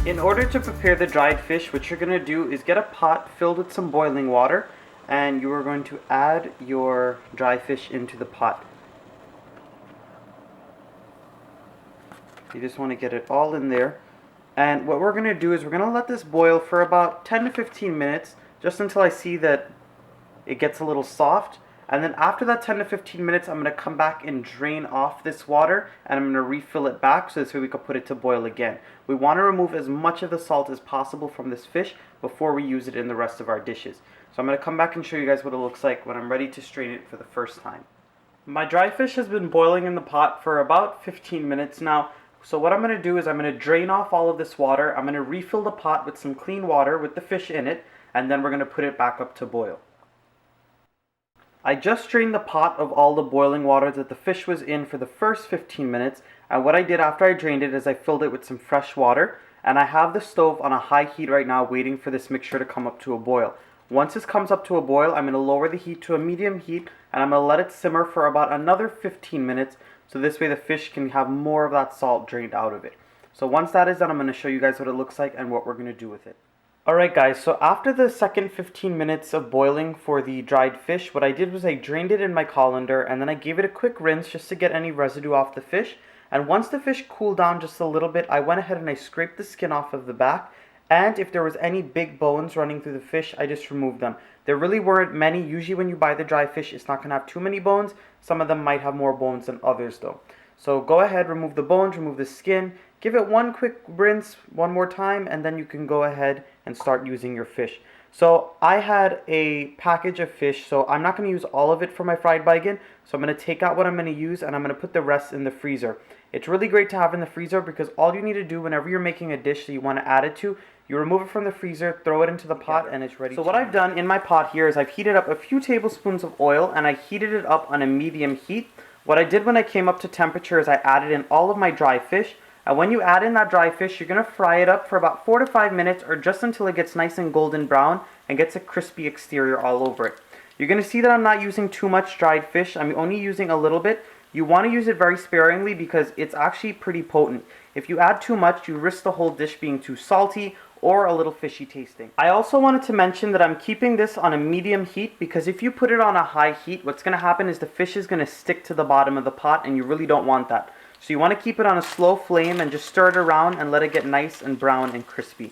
In order to prepare the dried fish, what you're going to do is get a pot filled with some boiling water, and you are going to add your dry fish into the pot. You just want to get it all in there. And what we're going to do is we're going to let this boil for about 10 to 15 minutes, just until I see that it gets a little soft. And then after that 10 to 15 minutes, I'm going to come back and drain off this water, and I'm going to refill it back so this way we can put it to boil again. We want to remove as much of the salt as possible from this fish before we use it in the rest of our dishes. So I'm going to come back and show you guys what it looks like when I'm ready to strain it for the first time. My dry fish has been boiling in the pot for about 15 minutes now. So what I'm going to do is I'm going to drain off all of this water. I'm going to refill the pot with some clean water with the fish in it, and then we're going to put it back up to boil. I just drained the pot of all the boiling water that the fish was in for the first 15 minutes, and what I did after I drained it is I filled it with some fresh water, and I have the stove on a high heat right now waiting for this mixture to come up to a boil. Once this comes up to a boil, I'm going to lower the heat to a medium heat, and I'm going to let it simmer for about another 15 minutes, so this way the fish can have more of that salt drained out of it. So once that is done, I'm going to show you guys what it looks like and what we're going to do with it. Alright guys, so after the second 15 minutes of boiling for the dried fish, what I did was I drained it in my colander, and then I gave it a quick rinse just to get any residue off the fish. And once the fish cooled down just a little bit, I went ahead and I scraped the skin off of the back, and if there was any big bones running through the fish, I just removed them. There really weren't many. Usually when you buy the dry fish, it's not going to have too many bones. Some of them might have more bones than others though. So go ahead, remove the bones, remove the skin, give it one quick rinse one more time, and then you can go ahead and start using your fish. So I had a package of fish, so I'm not going to use all of it for my fried baigan. So I'm going to take out what I'm going to use, and I'm going to put the rest in the freezer. It's really great to have in the freezer because all you need to do whenever you're making a dish that you want to add it to, you remove it from the freezer, throw it into the pot, and it's ready. So what I've done in my pot here is I've heated up a few tablespoons of oil, and I heated it up on a medium heat. What I did when I came up to temperature is I added in all of my dry fish. And when you add in that dry fish, you're going to fry it up for about 4 to 5 minutes, or just until it gets nice and golden brown and gets a crispy exterior all over it. You're going to see that I'm not using too much dried fish. I'm only using a little bit. You want to use it very sparingly because it's actually pretty potent. If you add too much, you risk the whole dish being too salty or a little fishy tasting. I also wanted to mention that I'm keeping this on a medium heat because if you put it on a high heat, what's going to happen is the fish is going to stick to the bottom of the pot, and you really don't want that. So you want to keep it on a slow flame and just stir it around and let it get nice and brown and crispy.